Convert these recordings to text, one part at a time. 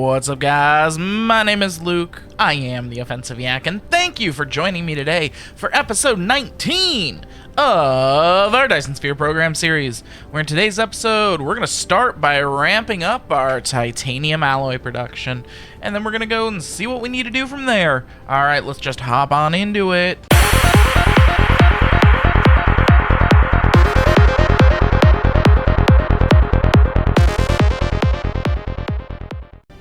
What's up, guys? My name is Luke. I am the Offensive Yak, and thank you for joining me today for episode 19 of our Dyson Sphere Program series, where in today's episode, we're going to start by ramping up our titanium alloy production, and then we're going to go and see what we need to do from there. All right, let's just hop on into it.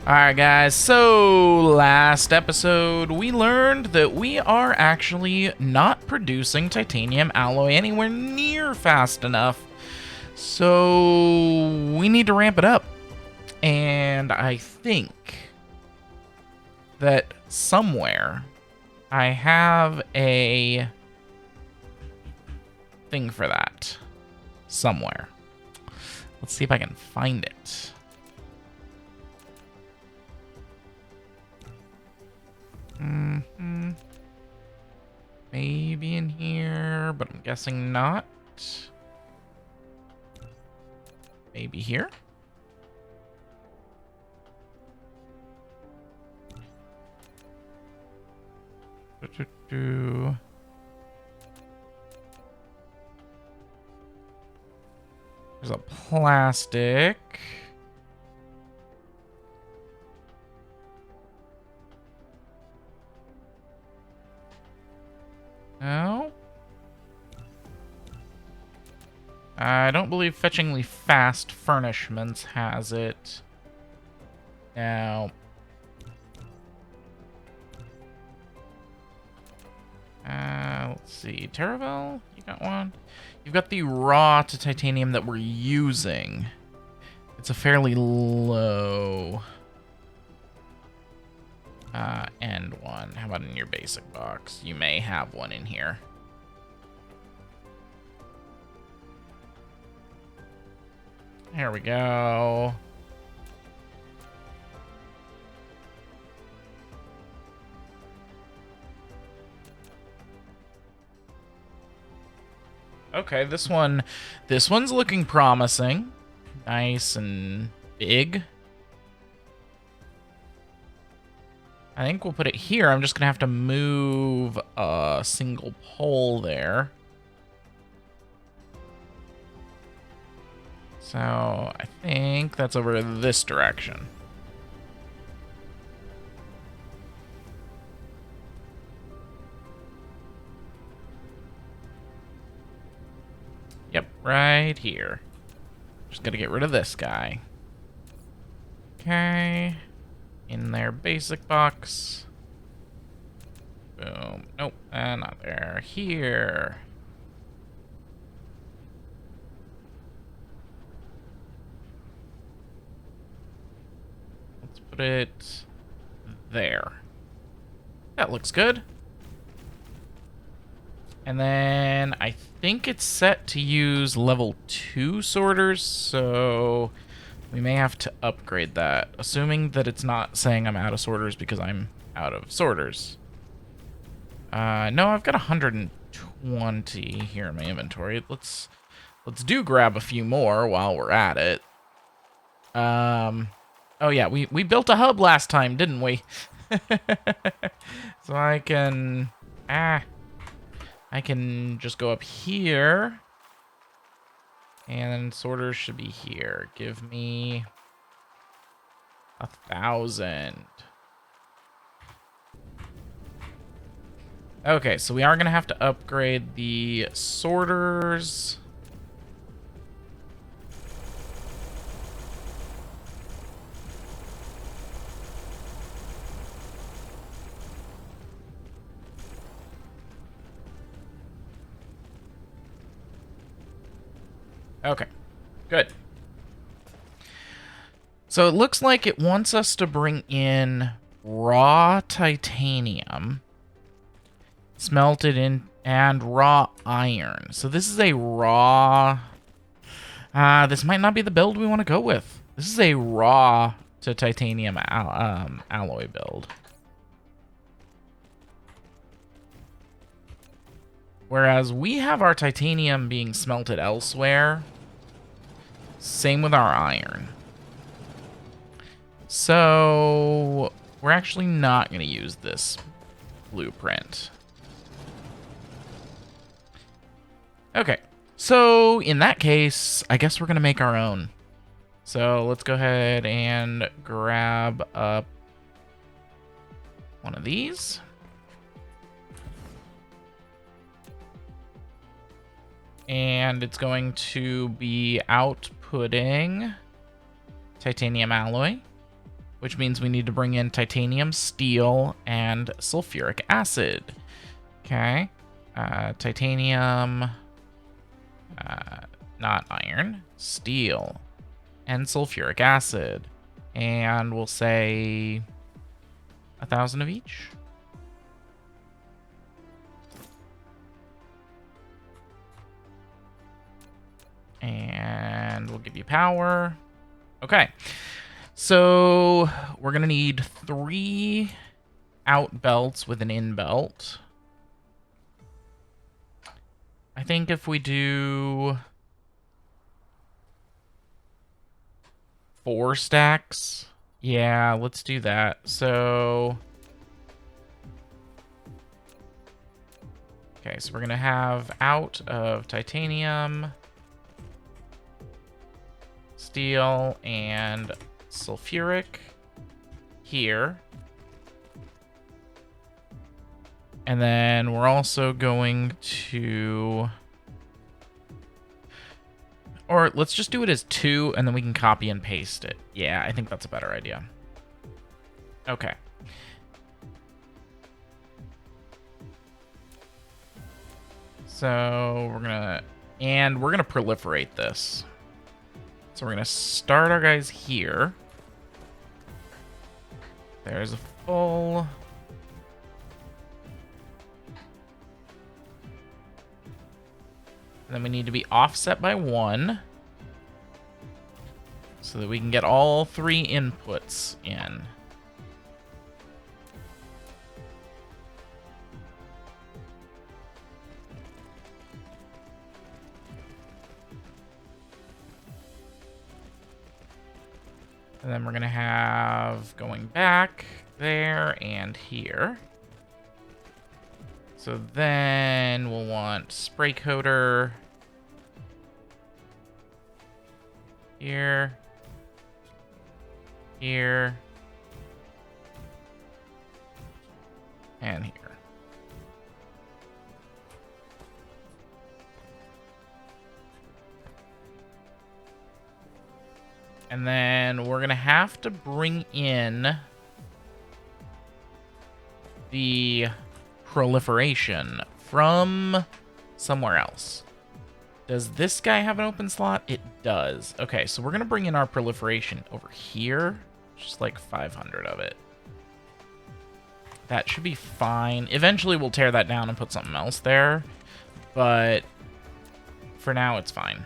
Alright guys, so last episode we learned that we are actually not producing titanium alloy anywhere near fast enough. So we need to ramp it up. And I think that somewhere I have a thing for that. Somewhere. Let's see if I can find it. Maybe in here, but I'm guessing not. Maybe here. There's a plastic. No. I don't believe Fetchingly Fast Furnishments has it. Now. Let's see. Terravel, you got one? You've got the raw to titanium that we're using. It's a fairly low end one. How about in your basic box? You may have one in here. There we go. Okay, this one's looking promising. Nice and big. I think we'll put it here. I'm just gonna have to move a single pole there. So I think that's over this direction. Yep, right here. Just gotta get rid of this guy. Okay. In their basic box. Boom. Nope, not there. Here. Let's put it there. That looks good. And then I think it's set to use level 2 sorters, so we may have to upgrade that, assuming that it's not saying I'm out of sorters because I'm out of sorters. No, I've got 120 here in my inventory. Let's grab a few more while we're at it. Oh yeah, we built a hub last time, didn't we? So I can just go up here. And then sorters should be here. Give me 1,000. Okay, so we are going to have to upgrade the sorters. Okay, good. So it looks like it wants us to bring in raw titanium, smelted in, and raw iron. So this is a raw... this might not be the build we want to go with. This is a raw to titanium alloy build. Whereas we have our titanium being smelted elsewhere. Same with our iron. So we're actually not going to use this blueprint. Okay. So in that case, I guess we're going to make our own. So let's go ahead and grab up one of these. And it's going to be outputting titanium alloy, which means we need to bring in titanium, steel, and sulfuric acid. Okay. Titanium, not iron, steel, and sulfuric acid. And we'll say 1,000 of each. And we'll give you power. Okay. So we're going to need 3 out belts with an in belt. I think if we do 4 stacks. Yeah, let's do that. So okay, so we're going to have out of titanium, steel, and sulfuric here. And then we're also going to... Or let's just do it as 2, and then we can copy and paste it. Yeah, I think that's a better idea. Okay. So we're gonna... And we're gonna proliferate this. So we're gonna start our guys here. There's a full... And then we need to be offset by 1 so that we can get all 3 inputs in. And then we're going to have going back there and here. So then we'll want spray coater here, here, and here. And then we're going to have to bring in the proliferation from somewhere else. Does this guy have an open slot? It does. Okay, so we're going to bring in our proliferation over here. Just like 500 of it. That should be fine. Eventually we'll tear that down and put something else there. But for now, it's fine.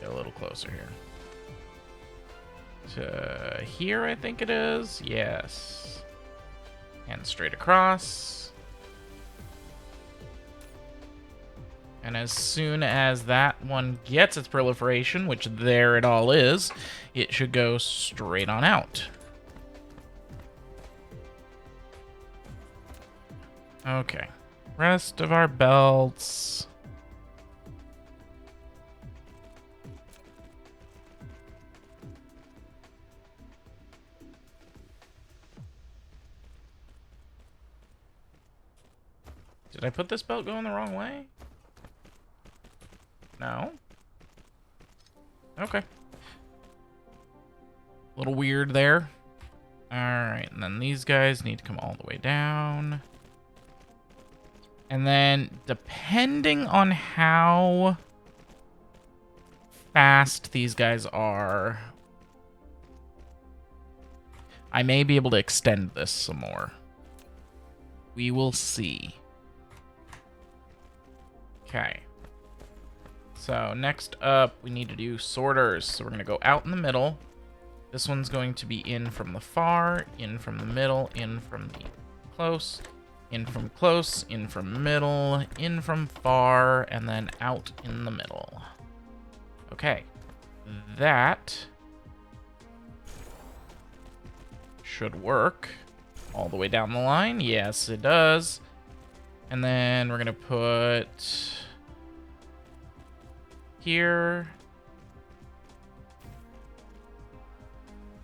A little closer here. To here, I think it is. Yes. And straight across. And as soon as that one gets its proliferation, which there it all is, it should go straight on out. Okay. Rest of our belts. Did I put this belt going the wrong way? No? Okay. A little weird there. Alright, and then these guys need to come all the way down. And then, depending on how fast these guys are, I may be able to extend this some more. We will see. Okay. So next up, we need to do sorters. So we're going to go out in the middle. This one's going to be in from the far, in from the middle, in from the close, in from close, in from middle, in from far, and then out in the middle. Okay. That should work all the way down the line. Yes, it does. And then we're going to put here.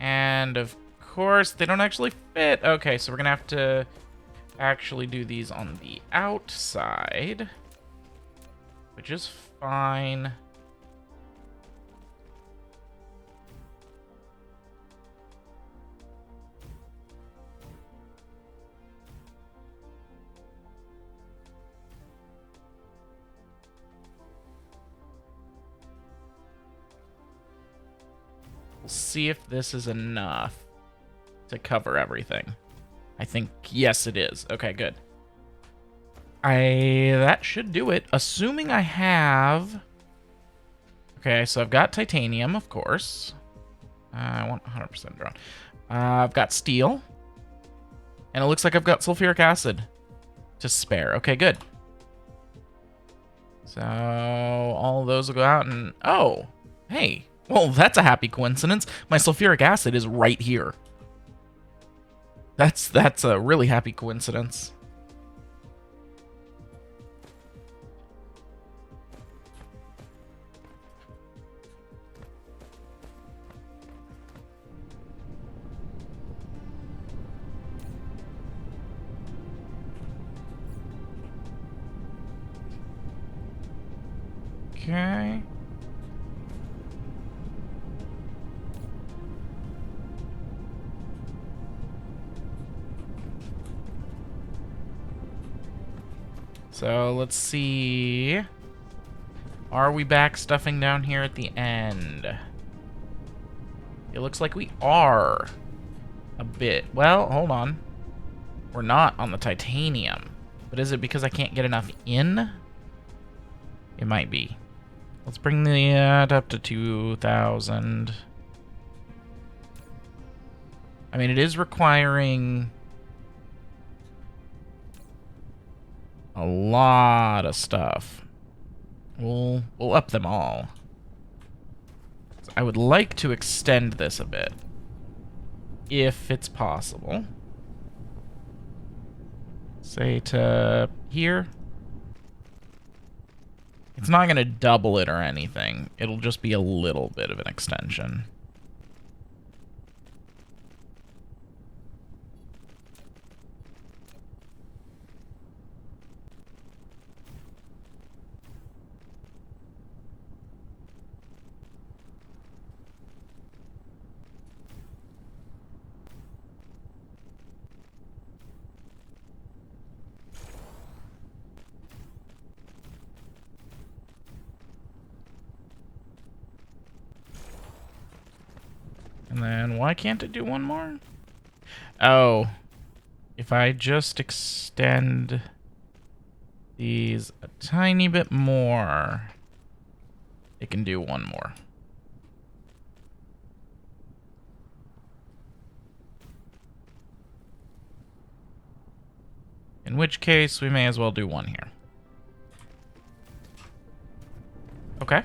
And of course, they don't actually fit. Okay, so we're going to have to actually do these on the outside, which is fine. We'll see if this is enough to cover everything. I think, yes, it is. Okay, good. That should do it. Assuming I have... Okay, so I've got titanium, of course. I want 100% drone. I've got steel. And it looks like I've got sulfuric acid to spare. Okay, good. So all of those will go out and... Oh, hey. Well, that's a happy coincidence. My sulfuric acid is right here. That's a really happy coincidence. Okay. So let's see. Are we back stuffing down here at the end? It looks like we are a bit. Well, hold on. We're not on the titanium. But is it because I can't get enough in? It might be. Let's bring the up to 2,000. I mean, it is requiring a lot of stuff. We'll up them all. I would like to extend this a bit, if it's possible. Say to here. It's not going to double it or anything. It'll just be a little bit of an extension. And then why can't it do one more? Oh, if I just extend these a tiny bit more, it can do one more. In which case, we may as well do one here. Okay.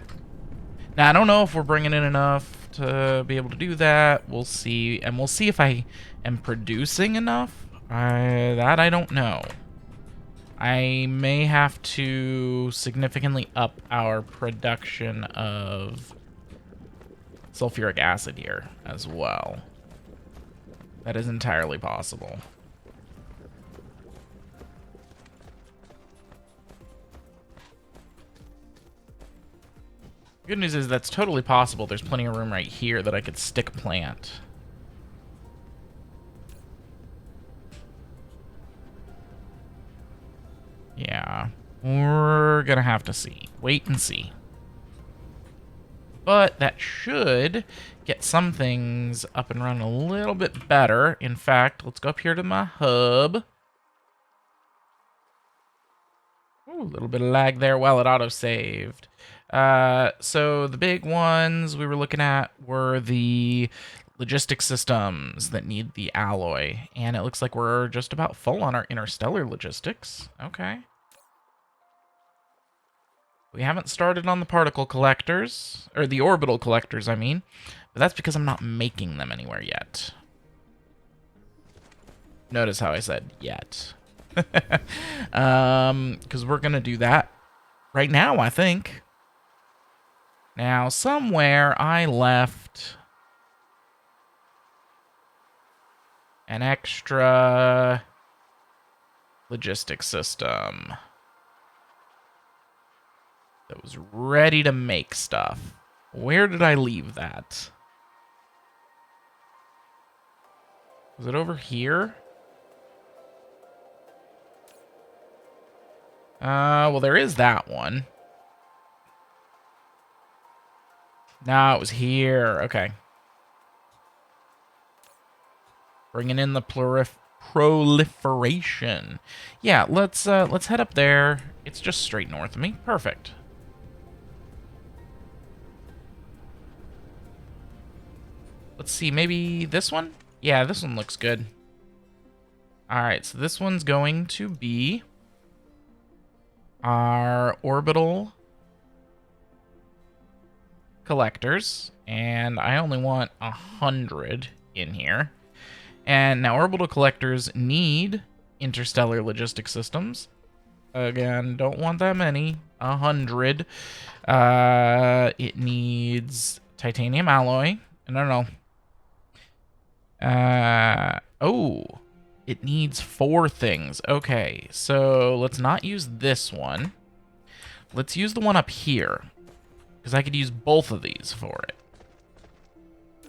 Now, I don't know if we're bringing in enough to be able to do that. We'll see. And we'll see if I am producing enough. That I don't know. I may have to significantly up our production of sulfuric acid here as well. That is entirely possible. Good news is that's totally possible. There's plenty of room right here that I could stick a plant. Yeah, we're gonna have to see. Wait and see. But that should get some things up and running a little bit better. In fact, let's go up here to my hub. Ooh, a little bit of lag there while it auto-saved. So the big ones we were looking at were the logistics systems that need the alloy, and it looks like we're just about full on our interstellar logistics. Okay. We haven't started on the particle collectors, or the orbital collectors, I mean, but that's because I'm not making them anywhere yet. Notice how I said yet. Because we're going to do that right now, I think. Now, somewhere I left an extra logistics system that was ready to make stuff. Where did I leave that? Was it over here? Well, there is that one. No, it was here. Okay. Bringing in the proliferation. Yeah, let's head up there. It's just straight north of me. Perfect. Let's see, maybe this one? Yeah, this one looks good. Alright, so this one's going to be our orbital collectors. And I only want 100 in here. And now orbital collectors need interstellar logistic systems. Again, don't want that many. 100. It needs titanium alloy. No. Oh, it needs 4 things. Okay, so let's not use this one. Let's use the one up here, because I could use both of these for it.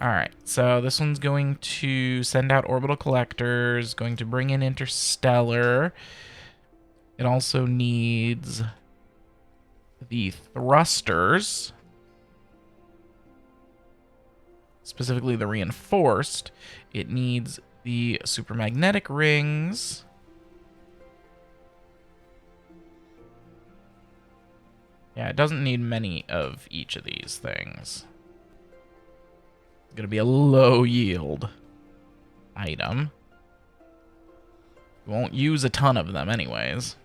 Alright, so this one's going to send out orbital collectors, going to bring in interstellar. It also needs the thrusters, specifically the reinforced. It needs the supermagnetic rings. Yeah, it doesn't need many of each of these things. It's going to be a low yield item. We won't use a ton of them anyways.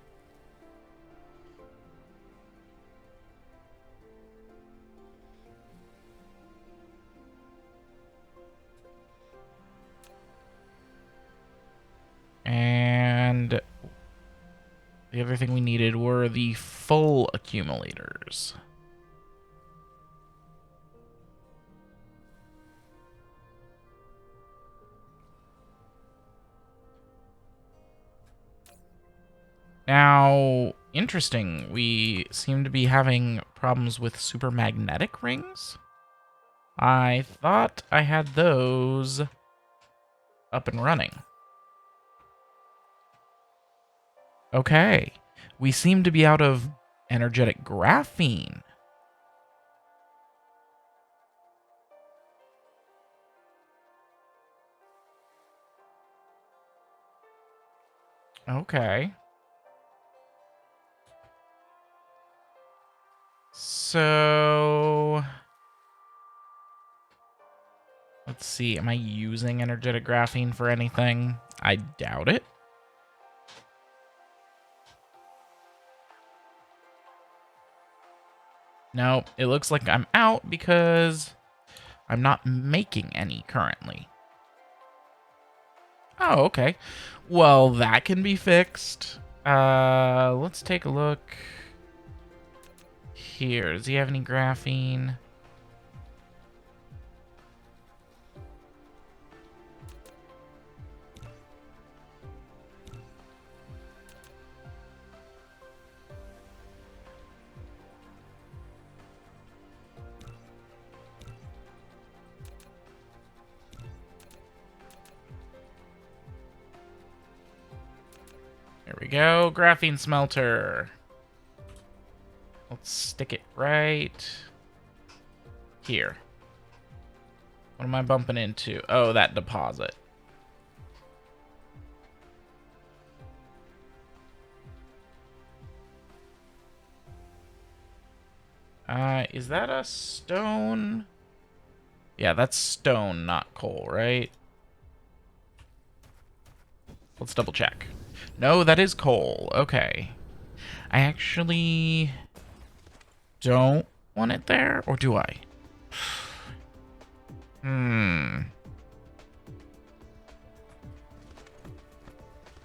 And the other thing we needed were the full accumulators. Now, interesting, we seem to be having problems with supermagnetic rings. I thought I had those up and running. Okay, we seem to be out of energetic graphene. Okay. So, let's see. Am I using energetic graphene for anything? I doubt it. No, it looks like I'm out because I'm not making any currently. Oh, okay. Well, that can be fixed. Let's take a look here. Does he have any graphene? There we go. Graphene smelter. Let's stick it right here. What am I bumping into? Oh, that deposit. Is that a stone? Yeah, that's stone, not coal, right? Let's double check. No, that is coal. Okay. I actually don't want it there, or do I?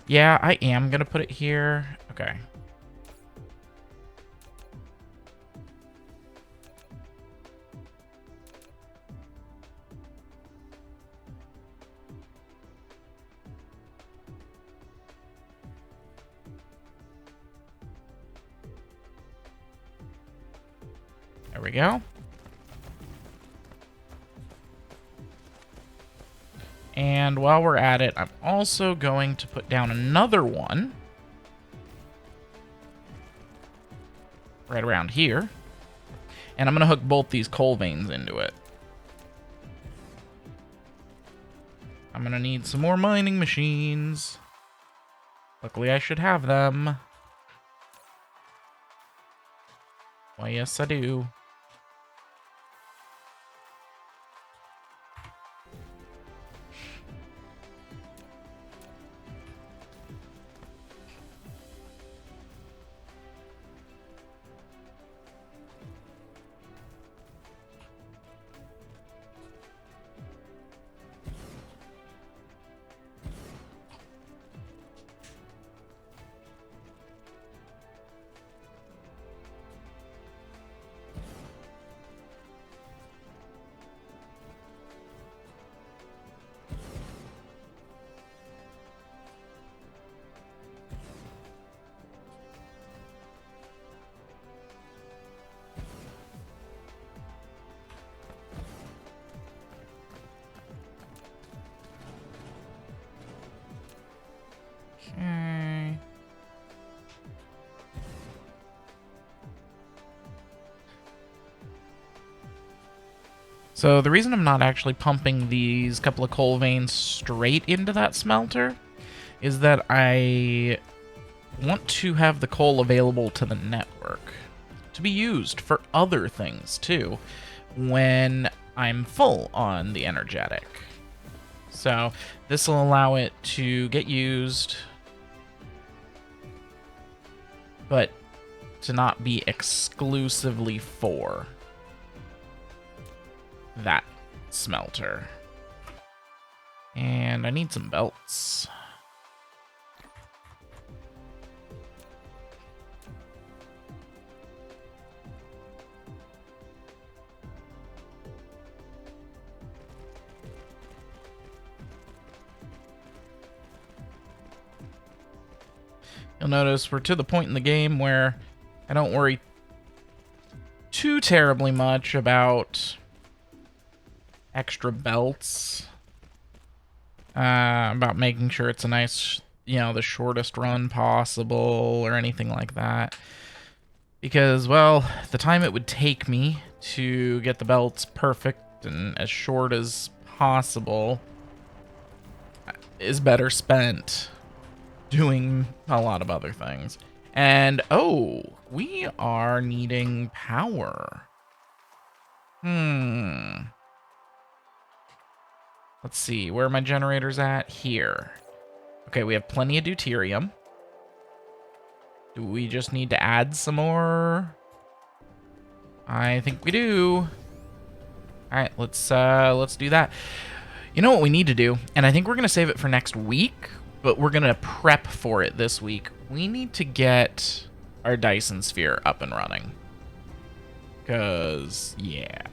Yeah, I am gonna put it here. Okay. There we go. And while we're at it, I'm also going to put down another one. Right around here. And I'm going to hook both these coal veins into it. I'm going to need some more mining machines. Luckily, I should have them. Why, yes, I do. Okay. So the reason I'm not actually pumping these couple of coal veins straight into that smelter is that I want to have the coal available to the network to be used for other things too when I'm full on the energetic. So this will allow it to get used, but to not be exclusively for that smelter. And I need some belts. You'll notice we're to the point in the game where I don't worry too terribly much about extra belts. About making sure it's a nice, the shortest run possible or anything like that. Because, well, the time it would take me to get the belts perfect and as short as possible is better spent doing a lot of other things. And, oh, we are needing power. Let's see, where are my generators at? Here. Okay, we have plenty of deuterium. Do we just need to add some more? I think we do. All right, let's do that. You know what we need to do? And I think we're going to save it for next week, but we're going to prep for it this week. We need to get our Dyson Sphere up and running. Because, yeah.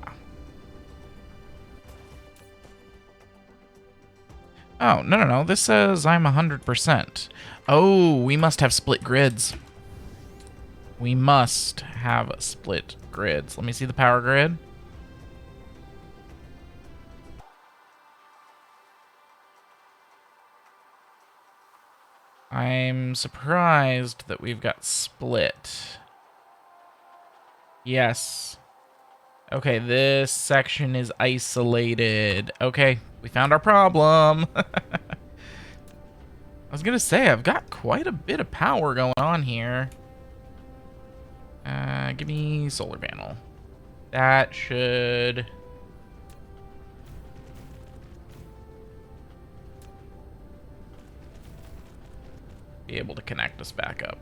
Oh, no. This says I'm 100%. Oh, we must have split grids. We must have split grids. Let me see the power grid. I'm surprised that we've got split. Yes. Okay, this section is isolated. Okay, we found our problem. I was gonna say, I've got quite a bit of power going on here. Give me solar panel. That should... be able to connect us back up.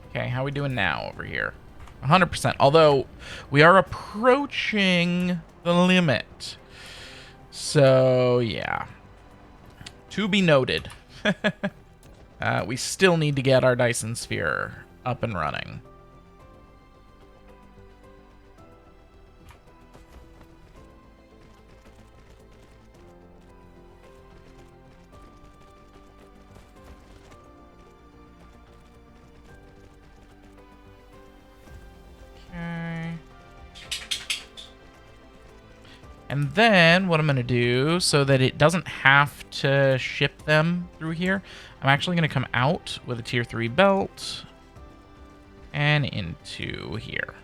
Okay, how are we doing now over here? 100%. Although, we are approaching the limit. So, yeah. To be noted. We still need to get our Dyson Sphere up and running. Okay. And then what I'm going to do so that it doesn't have to ship them through here, I'm actually going to come out with a tier 3 belt and into here.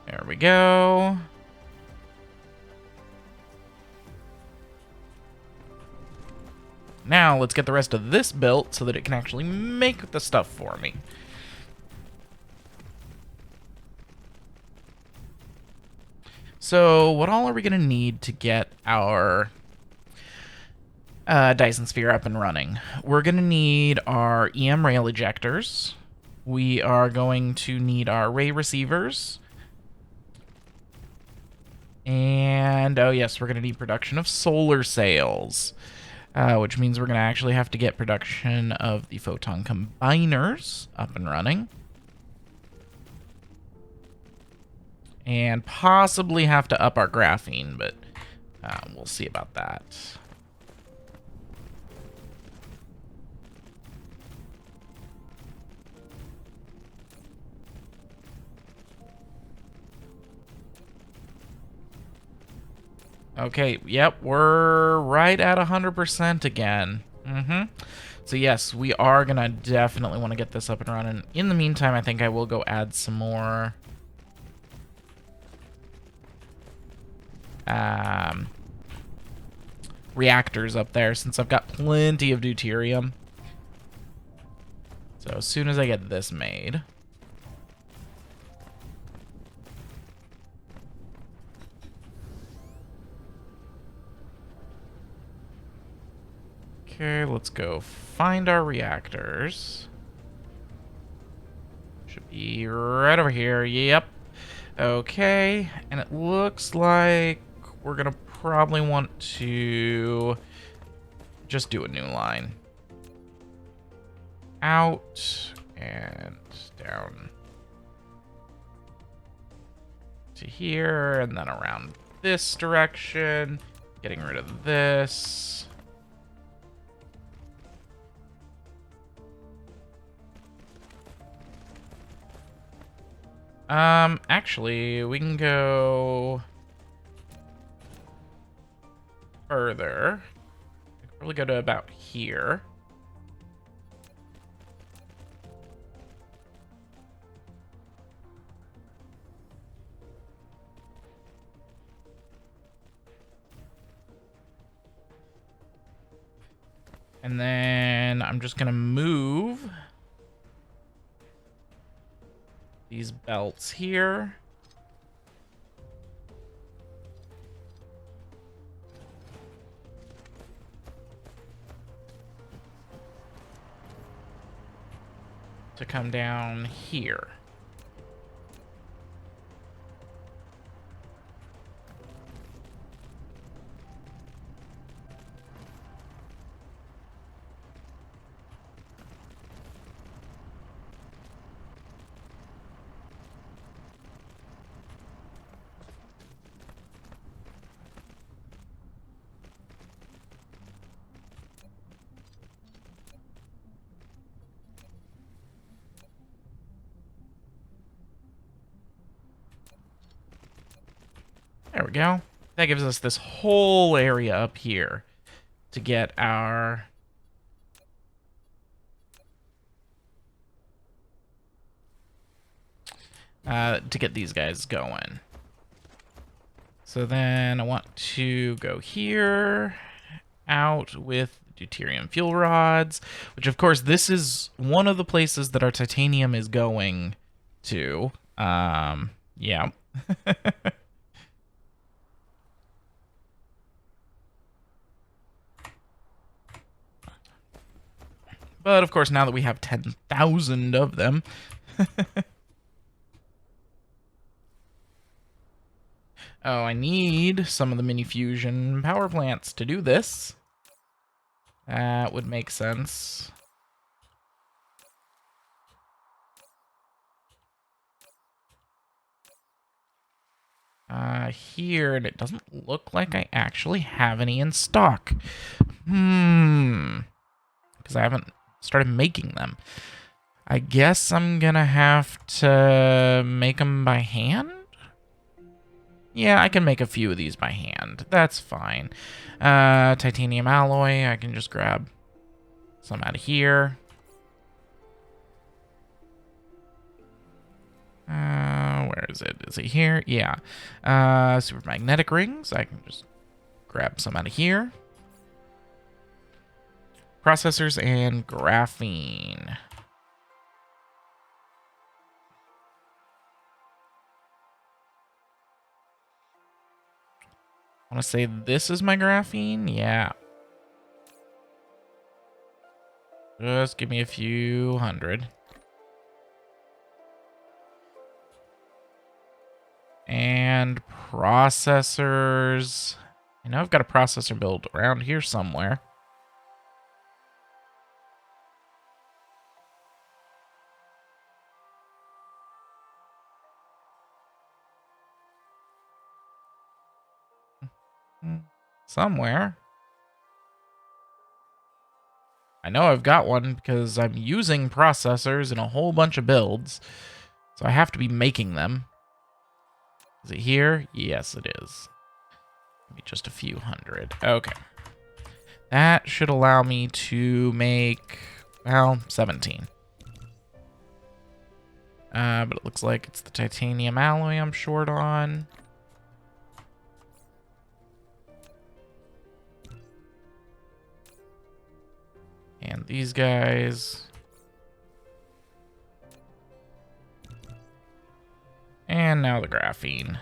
There we go. Now, let's get the rest of this built so that it can actually make the stuff for me. So, what all are we going to need to get our Dyson Sphere up and running? We're going to need our EM rail ejectors. We are going to need our ray receivers. And, oh yes, we're going to need production of solar sails. Which means we're going to actually have to get production of the photon combiners up and running. And possibly have to up our graphene, but we'll see about that. Okay, yep, we're right at 100% again. So yes, we are going to definitely want to get this up and running. In the meantime, I think I will go add some more reactors up there since I've got plenty of deuterium. So as soon as I get this made... Okay, let's go find our reactors. Should be right over here. Yep. Okay, and it looks like we're gonna probably want to just do a new line. Out and down to here, and then around this direction. Getting rid of this. Actually, we can go further. We can probably go to about here. And then I'm just gonna move these belts here. To come down here. There we go. That gives us this whole area up here to get our to get these guys going. So then I want to go here, out with deuterium fuel rods, which of course this is one of the places that our titanium is going to. Yeah. But of course, now that we have 10,000 of them, oh, I need some of the mini fusion power plants to do this. That would make sense. Here, and it doesn't look like I actually have any in stock. Because I haven't started making them. I guess I'm gonna have to make them by hand? Yeah, I can make a few of these by hand. That's fine. Titanium alloy, I can just grab some out of here. Where is it? Is it here? Yeah. Super magnetic rings, I can just grab some out of here. Processors and graphene. I want to say this is my graphene? Yeah. Just give me a few hundred. And processors. I know I've got a processor build around here somewhere. Somewhere. I know I've got one because I'm using processors in a whole bunch of builds. So I have to be making them. Is it here? Yes, it is. Maybe just a few hundred. Okay. That should allow me to make, well, 17. But it looks like it's the titanium alloy I'm short on. And these guys. And now the graphene.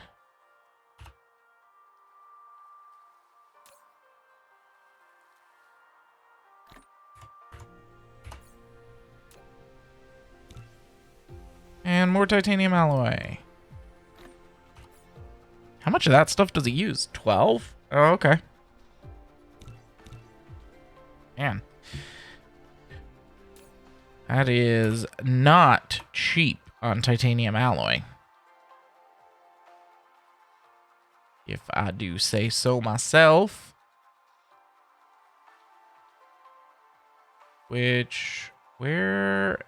And more titanium alloy. How much of that stuff does he use? 12? Oh, okay. Man. That is not cheap on titanium alloy. If I do say so myself. Which, where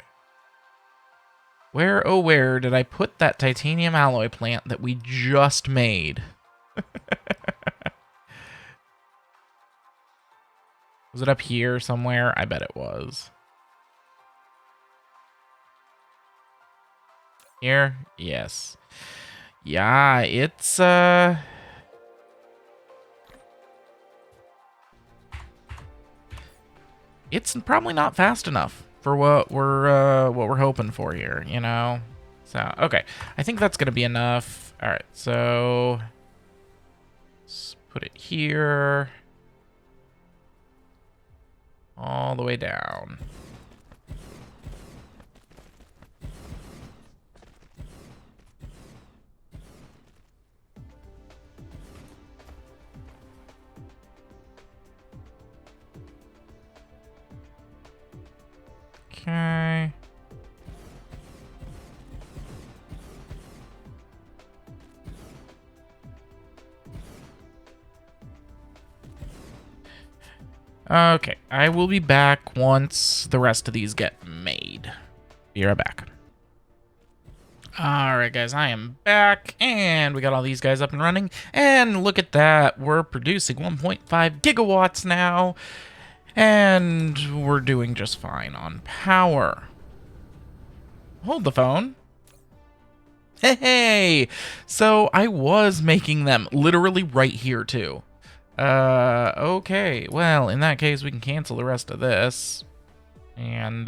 did I put that titanium alloy plant that we just made? Was it up here somewhere? I bet it was. Here? Yes. Yeah, it's probably not fast enough for what we're hoping for here, you know? So, okay. I think that's going to be enough. All right. So let's put it here. All the way down. Okay. Okay, I will be back once the rest of these get made. Be right back. Alright guys, I am back, and we got all these guys up and running, and look at that, we're producing 1.5 gigawatts now, and we're doing just fine on power. Hold the phone. Hey! So I was making them literally right here, too. Okay. Well, in that case, we can cancel the rest of this. And,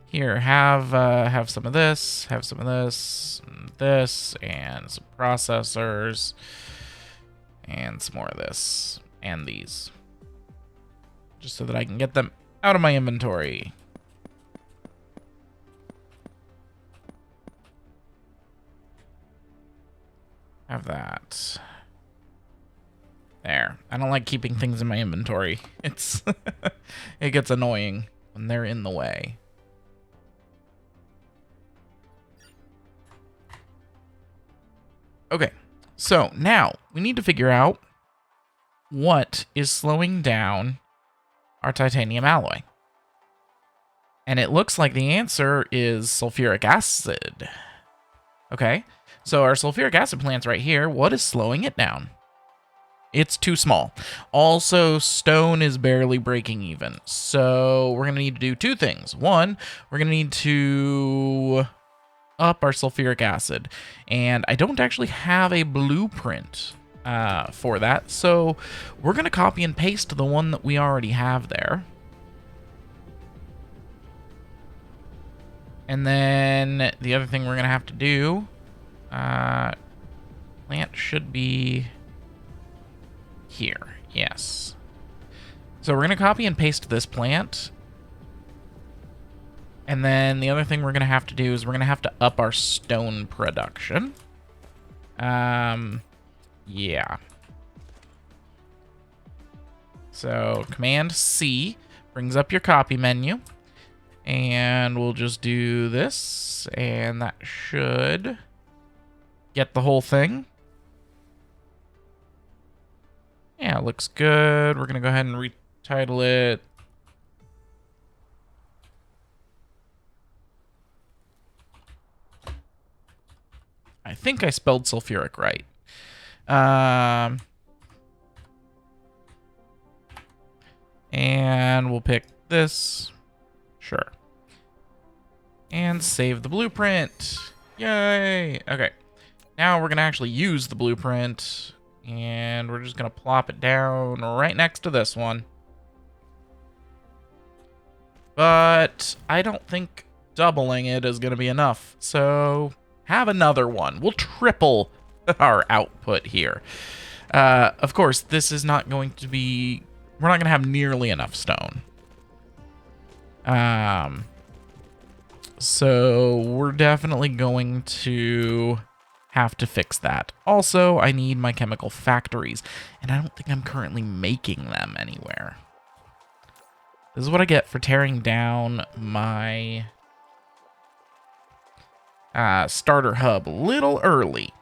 here, have some of this, have some of this, and some processors, and some more of this, and these. Just so that I can get them out of my inventory. Have that. There. I don't like keeping things in my inventory. It's it gets annoying when they're in the way. Okay. So now we need to figure out what is slowing down our titanium alloy. And it looks like the answer is sulfuric acid. Okay. So our sulfuric acid plant's right here. What is slowing it down? It's too small. Also, stone is barely breaking even. So we're going to need to do two things. One, we're going to need to up our sulfuric acid. And I don't actually have a blueprint for that. So we're going to copy and paste the one that we already have there. And then the other thing we're going to have to do, plant should be here. Yes. So we're going to copy and paste this plant. And then the other thing we're going to have to do is we're going to have to up our stone production. Yeah. So Command C brings up your copy menu. And we'll just do this, and that should get the whole thing. Yeah, it looks good. We're going to go ahead and retitle it. I think I spelled sulfuric right. And we'll pick this. Sure. And save the blueprint. Yay! Okay. Now we're going to actually use the blueprint. And we're just going to plop it down right next to this one. But I don't think doubling it is going to be enough. So have another one. We'll triple our output here. Of course, this is not going to be... We're not going to have nearly enough stone. So we're definitely going to have to fix that. Also, I need my chemical factories, and I don't think I'm currently making them anywhere. This is what I get for tearing down my starter hub a little early.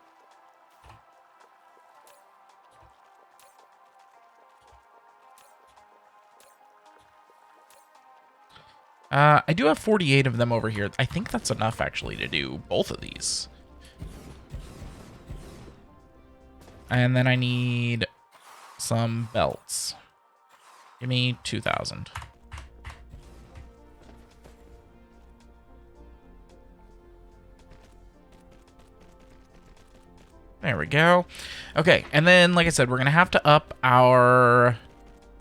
I do have 48 of them over here. I think that's enough, actually, to do both of these. And then I need some belts. Give me 2,000. There we go. Okay, and then, like I said, we're going to have to up our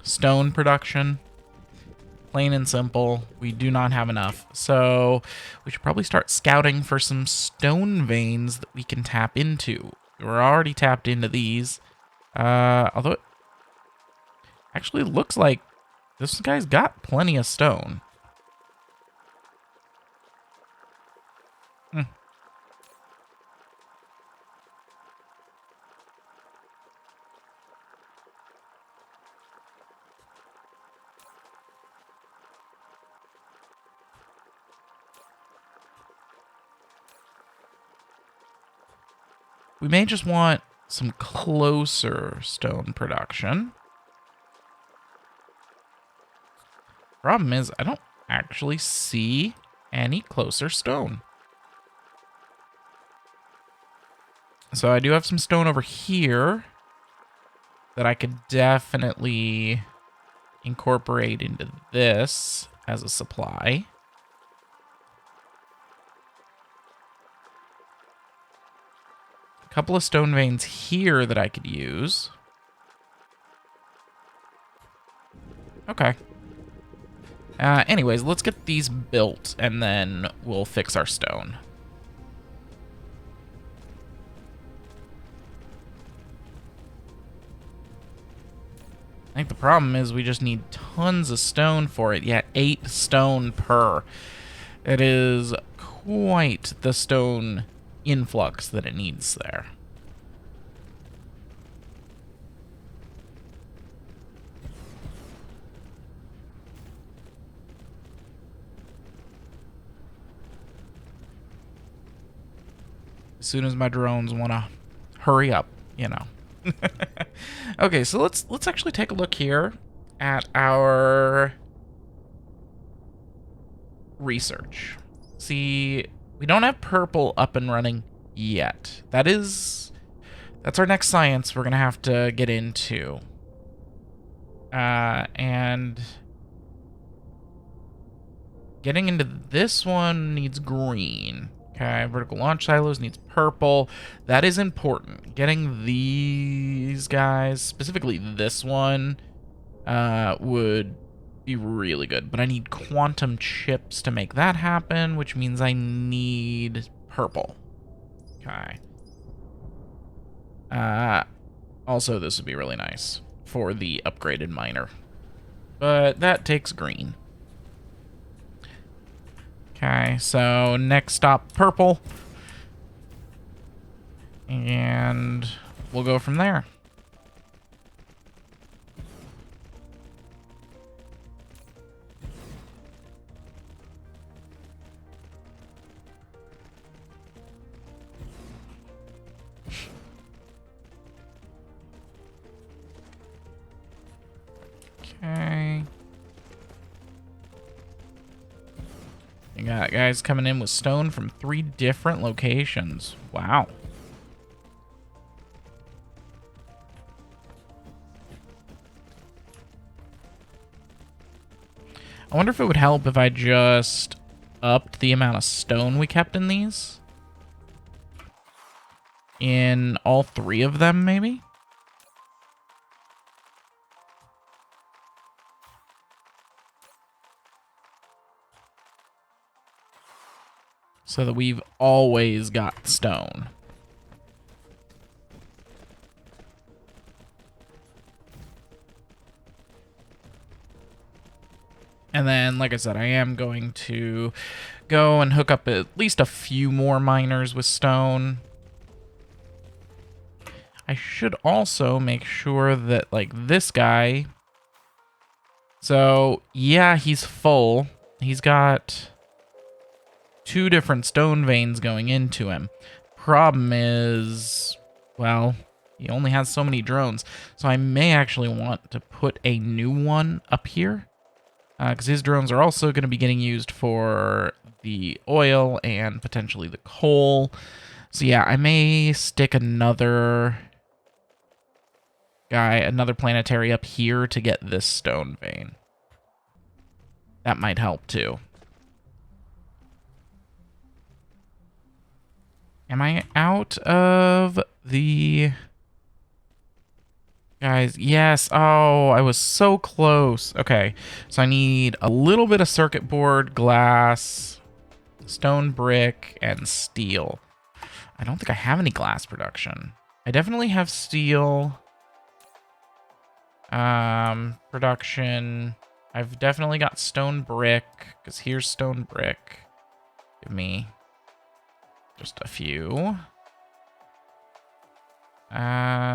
stone production. Plain and simple, we do not have enough. So we should probably start scouting for some stone veins that we can tap into. We're already tapped into these. Although it actually looks like this guy's got plenty of stone. We may just want some closer stone production. Problem is, I don't actually see any closer stone. So I do have some stone over here that I could definitely incorporate into this as a supply. couple of stone veins here that I could use. Okay. Anyways, let's get these built, and then we'll fix our stone. I think the problem is we just need tons of stone for it. Yeah, 8 stone per. It is quite the stone influx that it needs there. As soon as my drones want to hurry up, you know. Okay, so let's actually take a look here at our research. See, we don't have purple up and running yet. That's our next science we're gonna have to get into. And getting into this one needs green. Okay, vertical launch silos needs purple. That is important. Getting these guys, specifically this one, would be really good. But I need quantum chips to make that happen, which means I need purple. Okay. Also, this would be really nice for the upgraded miner. But that takes green. Okay, so next stop, purple. And we'll go from there. Okay. You got guys coming in with stone from 3 different locations. Wow. I wonder if it would help if I just upped the amount of stone we kept in these. In all 3 of them, maybe? So that we've always got stone. And then, like I said, I am going to go and hook up at least a few more miners with stone. I should also make sure that, like, this guy... So, yeah, he's full. He's got 2 different stone veins going into him. Problem is, well, he only has so many drones. So I may actually want to put a new one up here. Because his drones are also going to be getting used for the oil and potentially the coal. So yeah, I may stick another planetary up here to get this stone vein. That might help too. Am I out of the... Guys, yes. Oh, I was so close. Okay, so I need a little bit of circuit board, glass, stone brick, and steel. I don't think I have any glass production. I definitely have steel production. I've definitely got stone brick, because here's stone brick. Give me just a few.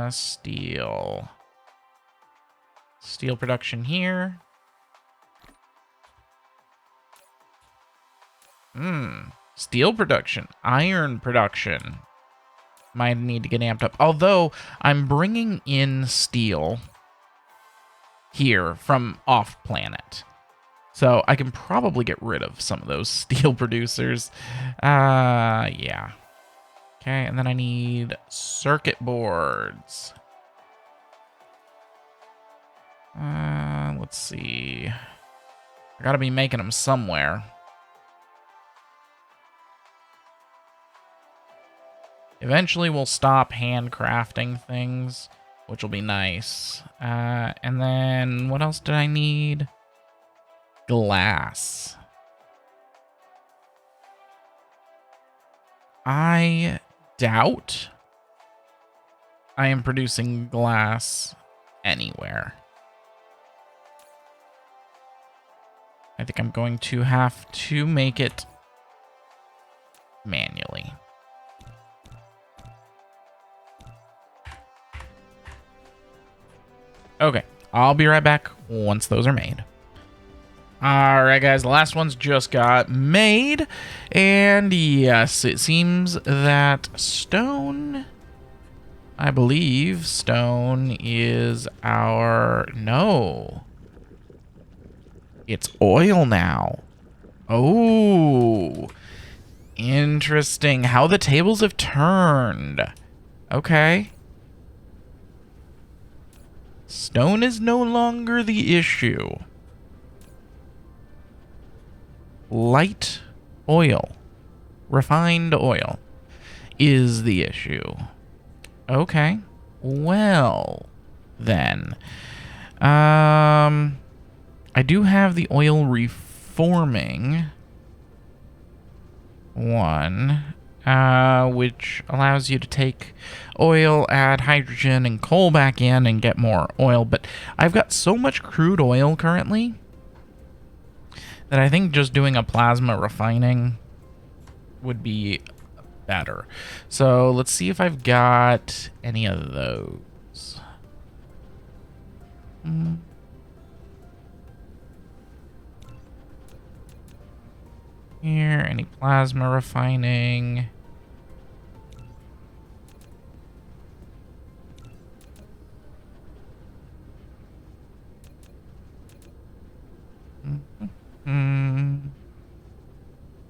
Steel. Steel production here. Steel production. Iron production. Might need to get amped up. Although, I'm bringing in steel here from off-planet. So, I can probably get rid of some of those steel producers. Yeah. Okay, and then I need circuit boards. Let's see. I gotta be making them somewhere. Eventually, we'll stop handcrafting things, which will be nice. And then, what else did I need? Glass. I doubt I am producing glass anywhere. I think I'm going to have to make it manually. Okay, I'll be right back once those are made. Alright guys, the last ones just got made, and yes, it seems that stone, I believe stone is our, no, it's oil now. Oh, interesting, how the tables have turned. Okay. Stone is no longer the issue. Light oil, refined oil, is the issue. Okay, well, then. I do have the oil reforming one, which allows you to take oil, add hydrogen and coal back in and get more oil, but I've got so much crude oil currently that I think just doing a plasma refining would be better. So let's see if I've got any of those. Here, any plasma refining?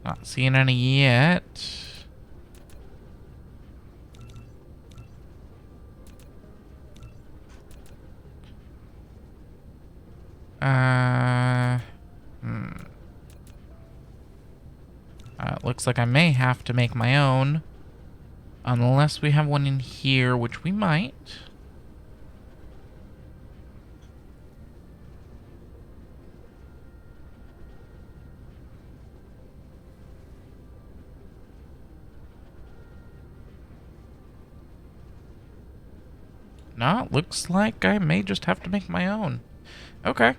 Not seeing any yet. It looks like I may have to make my own. Unless we have one in here, which we might. No, it looks like I may just have to make my own. Okay.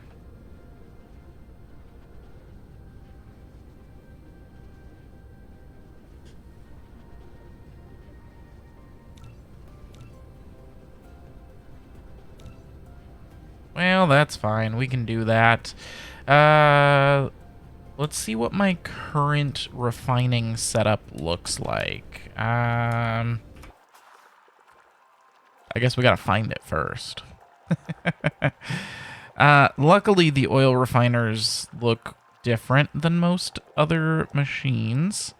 Well, that's fine. We can do that. Let's see what my current refining setup looks like. I guess we gotta find it first. Luckily, the oil refiners look different than most other machines.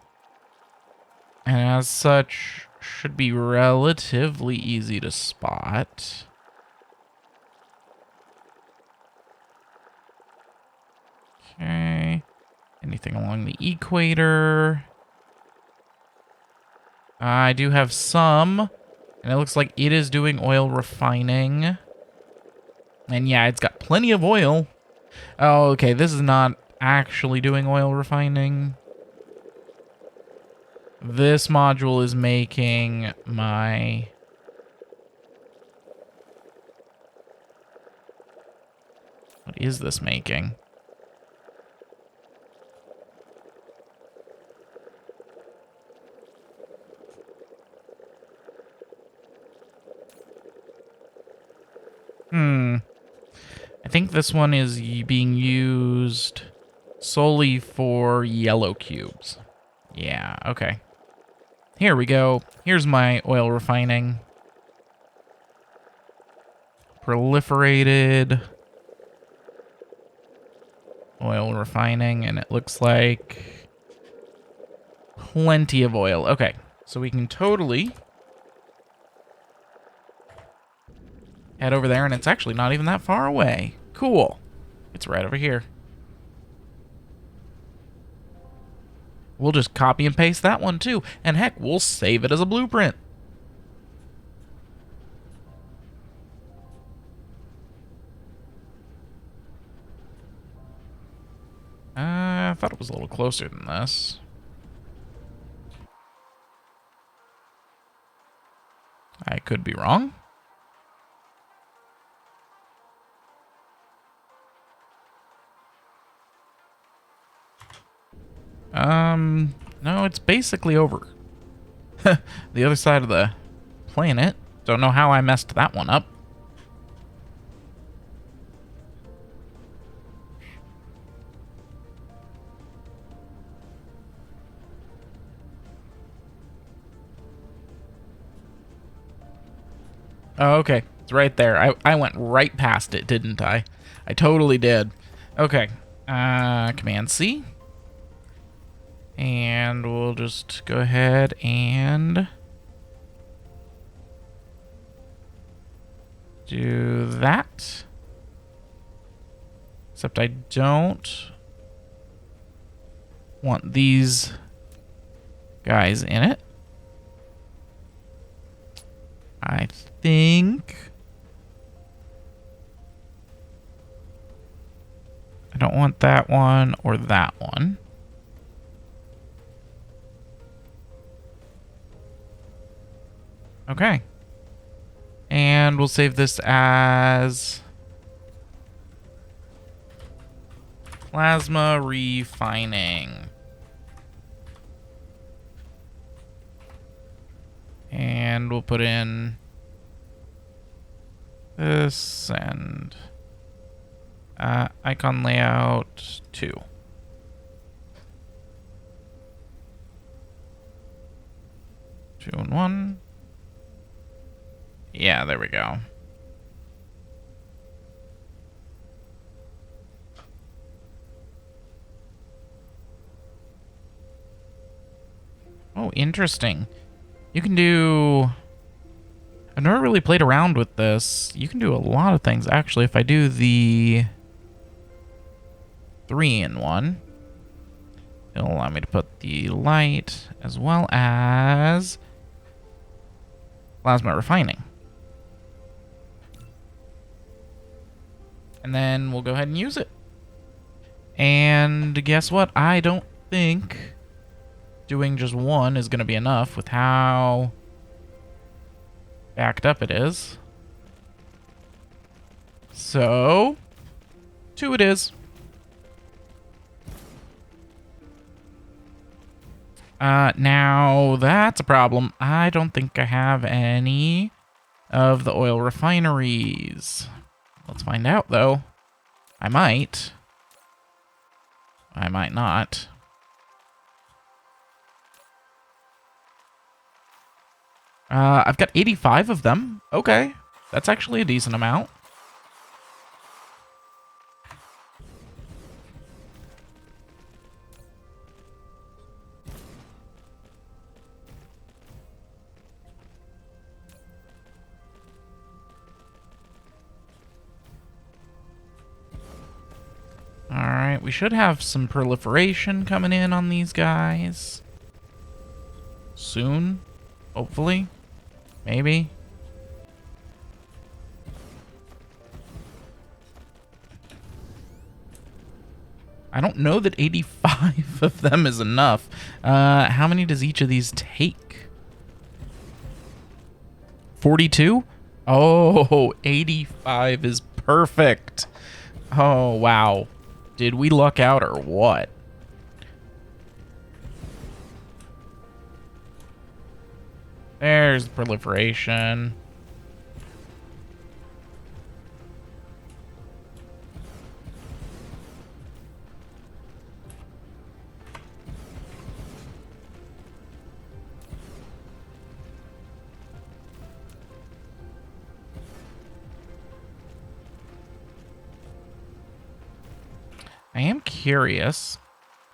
And as such, should be relatively easy to spot. Okay. Anything along the equator? I do have some. And it looks like it is doing oil refining. And yeah, it's got plenty of oil. Oh, okay, this is not actually doing oil refining. This module is making my... What is this making? I think this one is being used solely for yellow cubes. Yeah, okay. Here we go. Here's my oil refining. Proliferated oil refining, and it looks like plenty of oil. Okay, so we can totally head over there, and it's actually not even that far away. Cool. It's right over here. We'll just copy and paste that one too. And heck, we'll save it as a blueprint. I thought it was a little closer than this. I could be wrong. No, it's basically over. The other side of the planet. Don't know how I messed that one up. Oh, okay. It's right there. I went right past it, didn't I? I totally did. Okay. Command C. And we'll just go ahead and do that. Except I don't want these guys in it. I think I don't want that one or that one. Okay. And we'll save this as plasma refining. And we'll put in this and icon layout 2. 2 and 1. Yeah, there we go. Oh, interesting. You can do... I've never really played around with this. You can do a lot of things. Actually, if I do the 3-in-1, it'll allow me to put the light as well as plasma refining. And then we'll go ahead and use it. And guess what? I don't think doing just one is going to be enough with how backed up it is. So, 2 it is. Now, that's a problem. I don't think I have any of the oil refineries. Let's find out, though. I might. I might not. I've got 85 of them. Okay. That's actually a decent amount. Alright, we should have some proliferation coming in on these guys. Soon. Hopefully. Maybe. I don't know that 85 of them is enough. How many does each of these take? 42? Oh, 85 is perfect. Oh, wow. Did we luck out or what? There's proliferation. I am curious,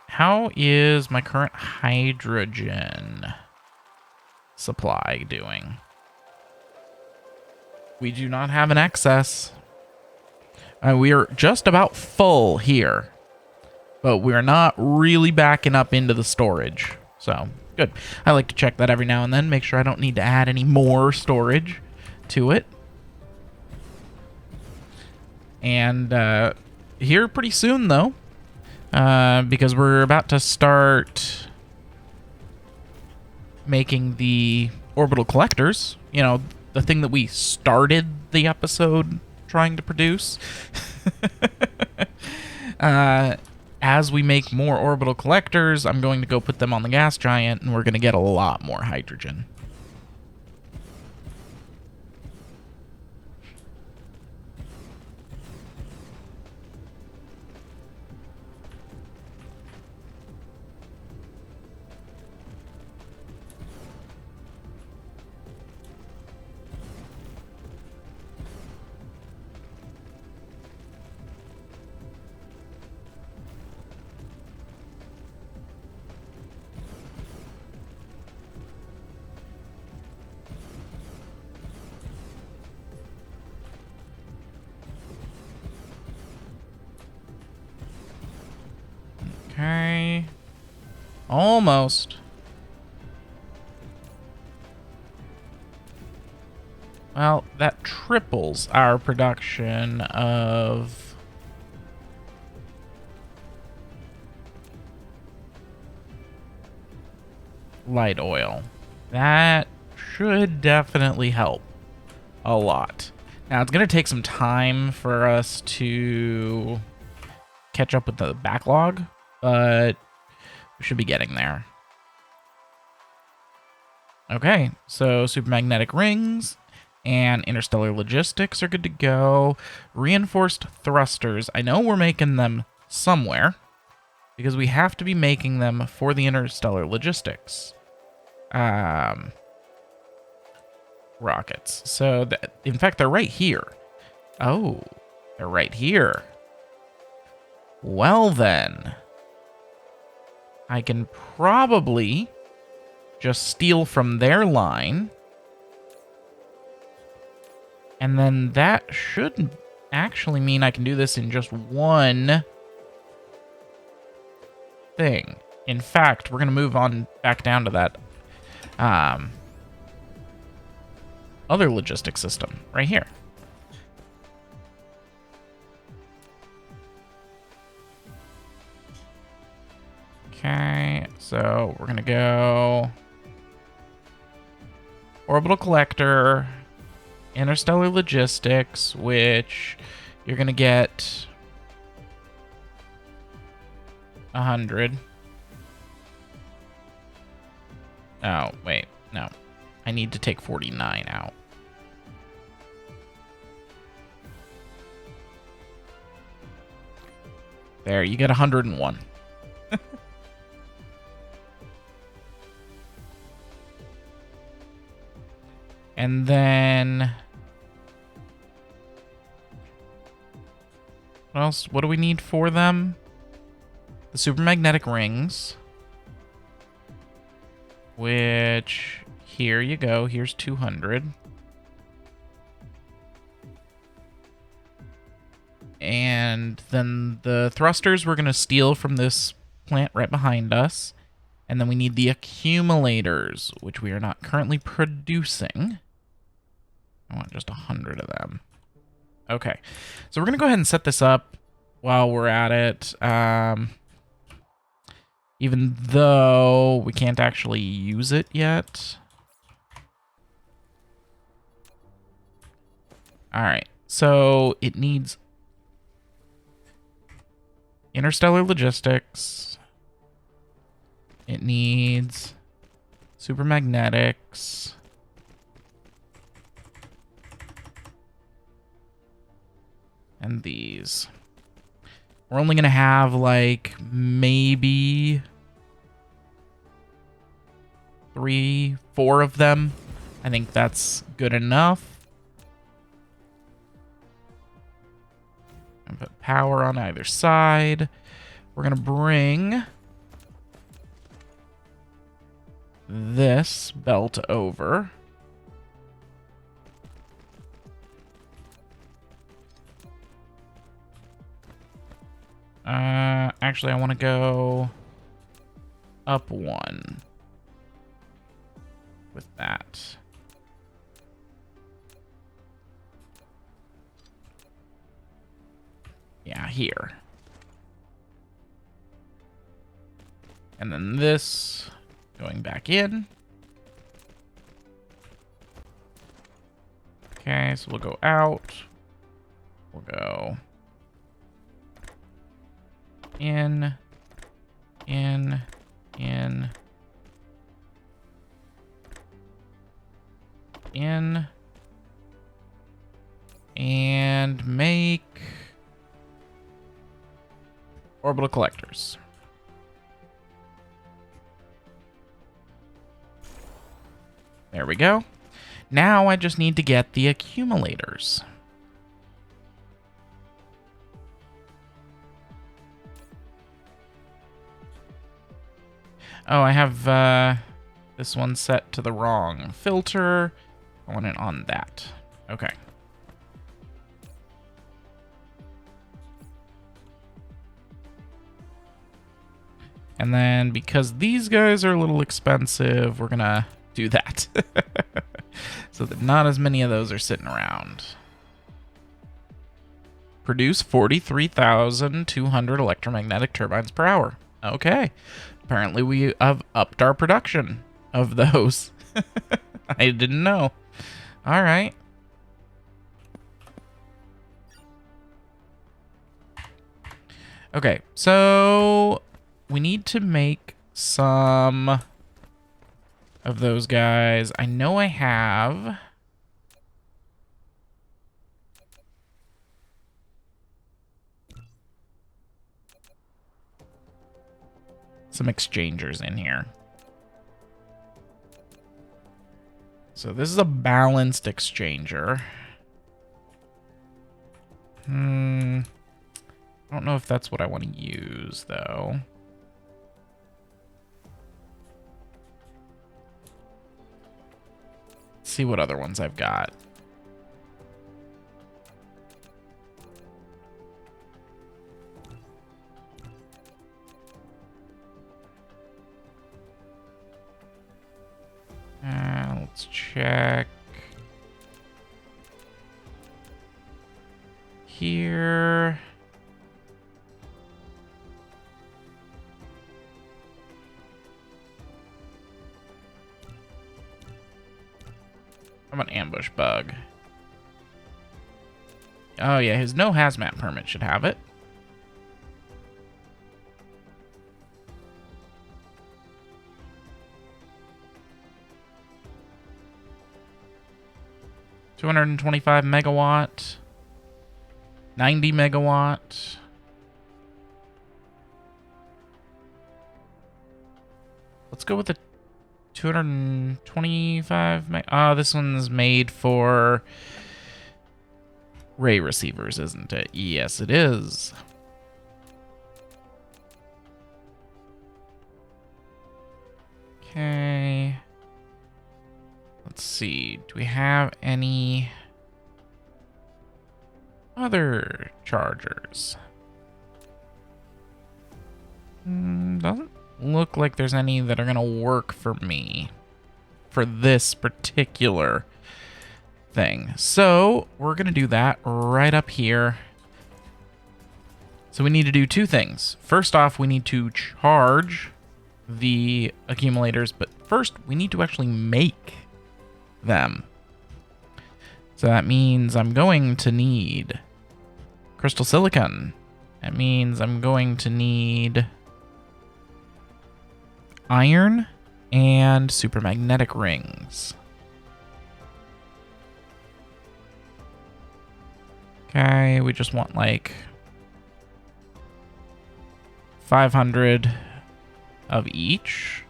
how is my current hydrogen supply doing? We do not have an excess. We are just about full here, but we're not really backing up into the storage. So, good. I like to check that every now and then, make sure I don't need to add any more storage to it. And here pretty soon, though, because we're about to start making the orbital collectors. You know, the thing that we started the episode trying to produce. As we make more orbital collectors, I'm going to go put them on the gas giant, and we're going to get a lot more hydrogen. Okay. Almost. Well, that triples our production of light oil. That should definitely help a lot. Now, it's going to take some time for us to catch up with the backlog, but we should be getting there. Okay, so supermagnetic rings and interstellar logistics are good to go. Reinforced thrusters. I know we're making them somewhere, because we have to be making them for the interstellar logistics rockets. So, in fact, they're right here. Oh, they're right here. Well, then, I can probably just steal from their line. And then that should actually mean I can do this in just one thing. In fact, we're going to move on back down to that other logistics system right here. Okay, so we're going to go orbital collector, interstellar logistics, which you're going to get 100. Oh, wait, no. I need to take 49 out. There, you get 101. And then what else? What do we need for them? The supermagnetic rings. Which, here you go. Here's 200. And then the thrusters we're going to steal from this plant right behind us. And then we need the accumulators, which we are not currently producing. I want just 100 of them. Okay. So we're going to go ahead and set this up while we're at it. Even though we can't actually use it yet. All right. So it needs interstellar logistics. It needs supermagnetics. And these. We're only going to have, like, maybe 3, 4 of them. I think that's good enough. And put power on either side. We're going to bring this belt over. Actually, I want to go up 1 with that. Yeah, here. And then this going back in. Okay, so we'll go out. We'll go in, in, in, in, and make orbital collectors. There we go. Now I just need to get the accumulators. Oh, I have this one set to the wrong filter. I want it on that. Okay. And then because these guys are a little expensive, we're gonna do that. So that not as many of those are sitting around. Produce 43,200 electromagnetic turbines per hour. Okay. Apparently we have upped our production of those. I didn't know. All right. Okay, so we need to make some of those guys. I know I have some exchangers in here. So this is a balanced exchanger. I don't know if that's what I want to use, though. Let's see what other ones I've got. Let's check here. I'm an ambush bug. Oh yeah, his no hazmat permit should have it. $225 megawatt, 90 megawatt. Let's go with the 225 this one's made for ray receivers, isn't it? Yes, it is. Okay. Let's see. Do we have any other chargers? Doesn't look like there's any that are going to work for me for this particular thing. So we're going to do that right up here. So we need to do two things. First off, we need to charge the accumulators, but first we need to actually make them. So that means I'm going to need crystal silicon. That means I'm going to need iron and supermagnetic rings. Okay, we just want like 500 of each.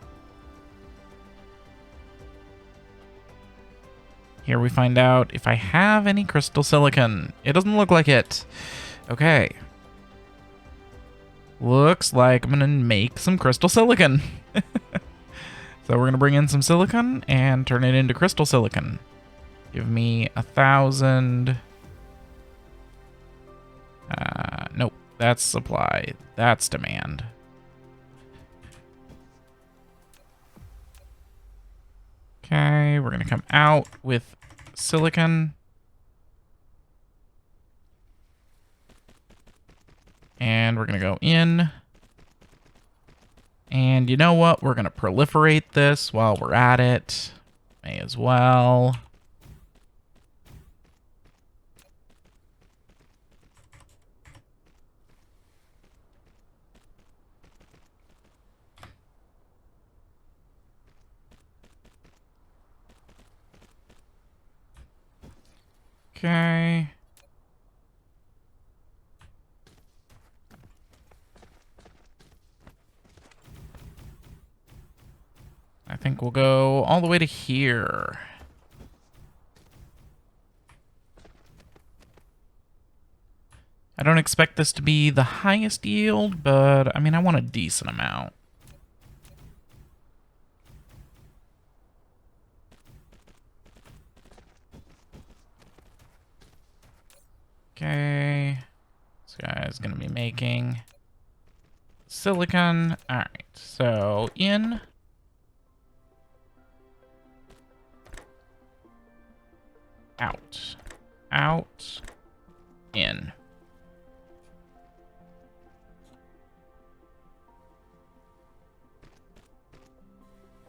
Here we find out if I have any crystal silicon. It doesn't look like it. Okay. Looks like I'm gonna make some crystal silicon. So we're gonna bring in some silicon and turn it into crystal silicon. Give me 1,000. Nope, that's supply. That's demand. Okay, we're gonna come out with silicon. And we're gonna go in. And you know what? We're going to proliferate this while we're at it. May as well. Okay. I think we'll go all the way to here. I don't expect this to be the highest yield, but I mean, I want a decent amount. Okay. This guy's going to be making silicon. All right. So in. Out. Out. In.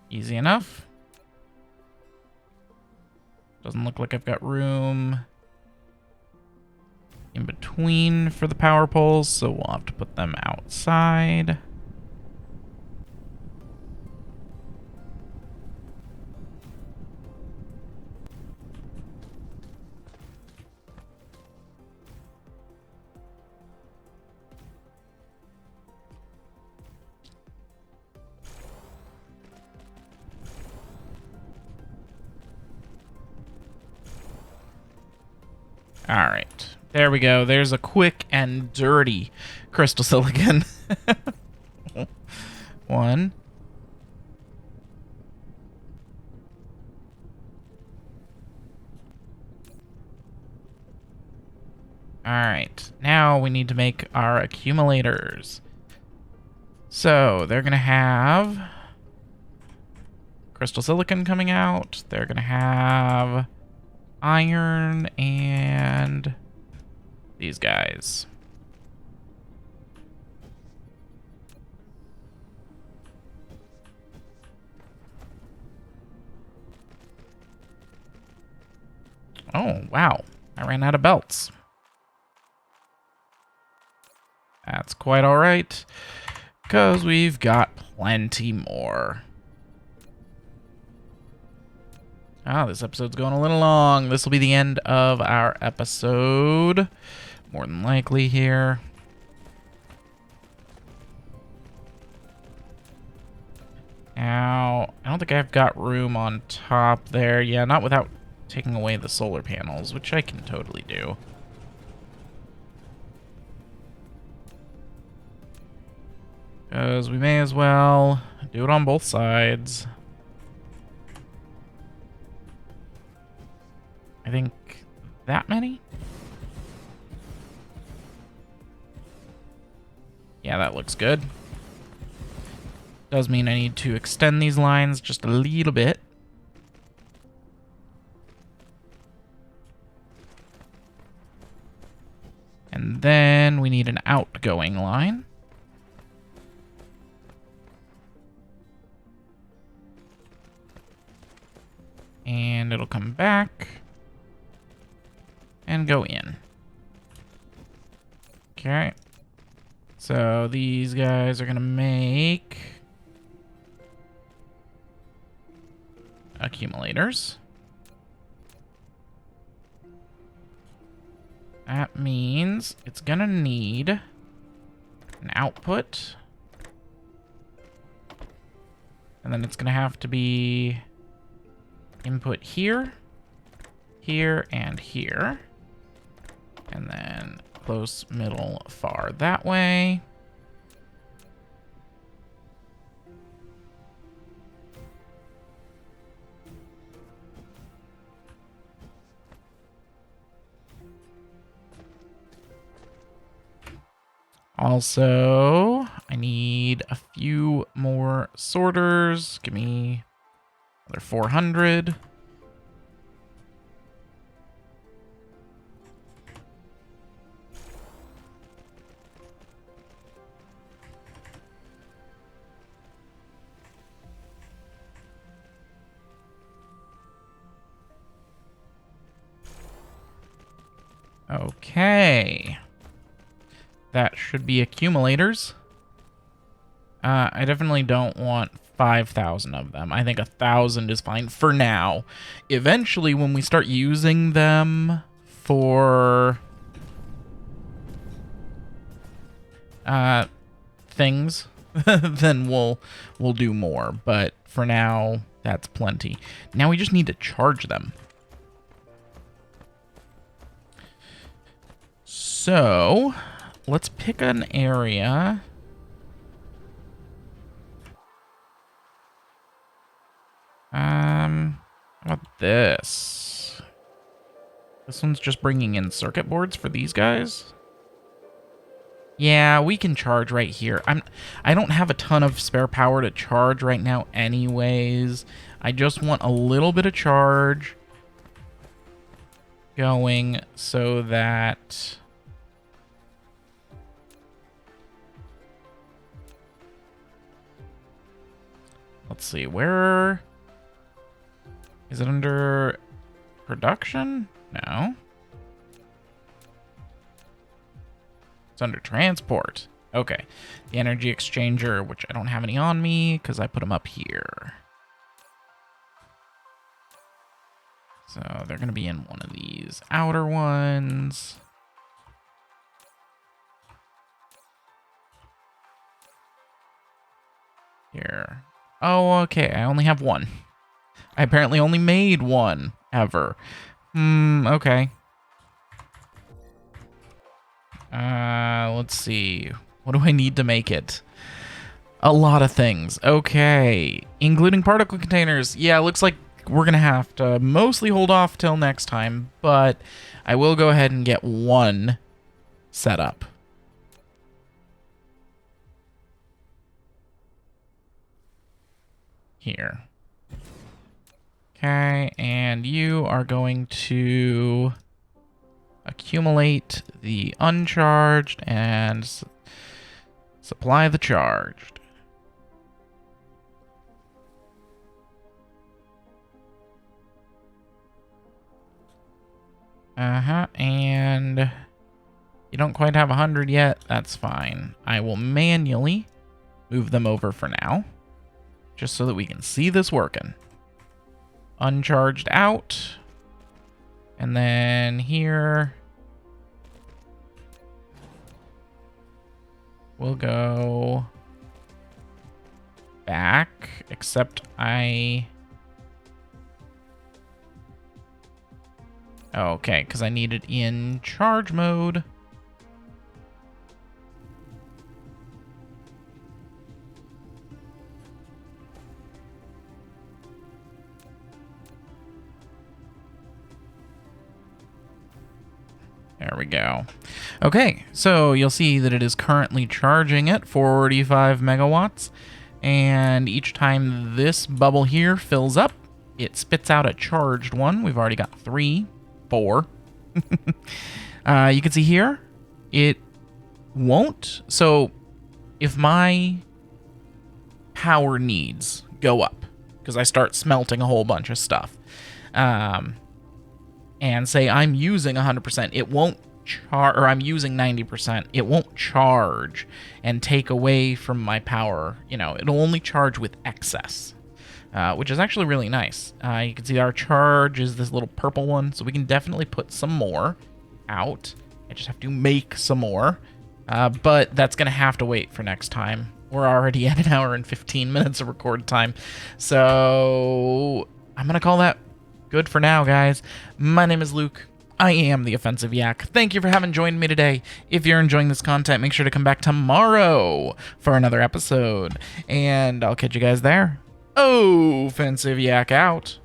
Easy enough. Doesn't look like I've got room in between for the power poles, so we'll have to put them outside. All right. There we go. There's a quick and dirty crystal silicon. One. All right. Now we need to make our accumulators. So they're going to have crystal silicon coming out. They're going to have iron and these guys. Oh, wow. I ran out of belts. That's quite all right, because we've got plenty more. Oh, this episode's going a little long. This will be the end of our episode. More than likely here. Now, I don't think I've got room on top there. Yeah, not without taking away the solar panels, which I can totally do. Because we may as well do it on both sides. I think that many? Yeah, that looks good. Does mean I need to extend these lines just a little bit. And then we need an outgoing line. And it'll come back and go in. Okay. So these guys are going to make accumulators. That means it's going to need an output. And then it's going to have to be input here, here, and here. And then close, middle, far that way. Also, I need a few more sorters. Give me another 400. Okay. That should be accumulators. I definitely don't want 5,000 of them. I think 1,000 is fine for now. Eventually, when we start using them for things, then we'll do more. But for now, that's plenty. Now we just need to charge them. So let's pick an area. How about this? This one's just bringing in circuit boards for these guys. Yeah, we can charge right here. I don't have a ton of spare power to charge right now anyways. I just want a little bit of charge going so that let's see, where is it under production? No. It's under transport. Okay. The energy exchanger, which I don't have any on me because I put them up here. So they're going to be in one of these outer ones. Here. Oh, okay. I only have one. I apparently only made one ever. Okay. Let's see. What do I need to make it? A lot of things. Okay. Including particle containers. Yeah, looks like we're going to have to mostly hold off till next time, but I will go ahead and get one set up. Here. Okay, and you are going to accumulate the uncharged and supply the charged. And you don't quite have 100 yet. That's fine. I will manually move them over for now, just so that we can see this working. Uncharged out. And then here we'll go back, except okay, because I need it in charge mode. There we go. Okay, so you'll see that it is currently charging at 45 megawatts. And each time this bubble here fills up, it spits out a charged one. We've already got 3, 4. You can see here, it won't. So if my power needs go up, because I start smelting a whole bunch of stuff, and say I'm using 100%, it won't charge, or I'm using 90%, it won't charge and take away from my power. You know, it'll only charge with excess, which is actually really nice. You can see our charge is this little purple one, so we can definitely put some more out. I just have to make some more, but that's going to have to wait for next time. We're already at 1 hour and 15 minutes of record time, so I'm going to call that good for now, guys. My name is Luke. I am the Offensive Yak. Thank you for having joined me today. If you're enjoying this content, make sure to come back tomorrow for another episode. And I'll catch you guys there. Offensive Yak out.